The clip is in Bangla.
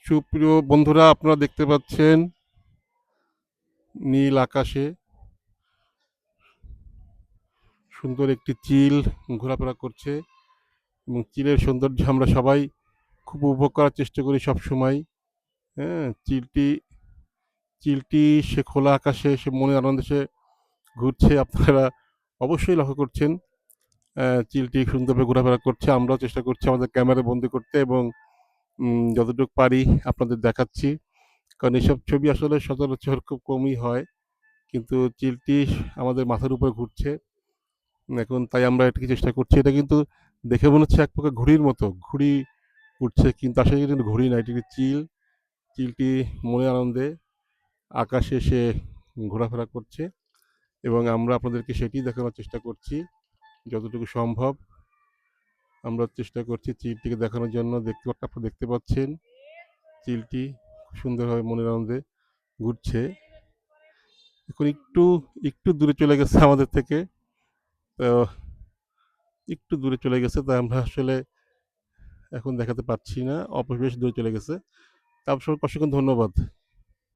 সুপ্রিয় বন্ধুরা, আপনারা দেখতে পাচ্ছেন নীল আকাশে সুন্দর একটি চিল ঘোরাফেরা করছে এবং চিলের সৌন্দর্য আমরা সবাই খুব উপভোগ করার চেষ্টা করি সব সময়। হ্যাঁ, চিলটি সে খোলা আকাশে সে মনের আনন্দে সে ঘুরছে। আপনারা অবশ্যই লক্ষ্য করছেন চিলটি সুন্দরভাবে ঘোরাফেরা করছে। আমরাও চেষ্টা করছি আমাদের ক্যামেরা বন্দি করতে এবং যতটুকু পারি আপনাদের দেখাচ্ছি। কারণ এসব ছবি আসলে সচরাচর খুব কমই হয়, কিন্তু চিলটি আমাদের মাথার উপরে ঘুরছে এখন, তাই আমরা এটাকে চেষ্টা করছি। এটা কিন্তু দেখে মনে হচ্ছে এক প্রকার ঘুড়ির মতো, ঘুড়ি উঠছে, কিন্তু আসলে এটা কিন্তু ঘুড়ি না, এটি একটি চিল। চিলটি মনে আনন্দে আকাশে সে ঘোরাফেরা করছে এবং আমরা আপনাদেরকে সেটি দেখানোর চেষ্টা করছি যতটুকু সম্ভব। আমরা চেষ্টা করছি চিলটিকে দেখানোর জন্য। আপনারা দেখতে পাচ্ছেন চিলটি সুন্দরভাবে মনের আনন্দে ঘুরছে। এখন একটু একটু দূরে চলে গেছে আমাদের থেকে, তো একটু দূরে চলে গেছে, তাই আমরা আসলে এখন দেখাতে পাচ্ছি না, বেশ দূরে চলে গেছে। তা আপনাকে অসংখ্য ধন্যবাদ।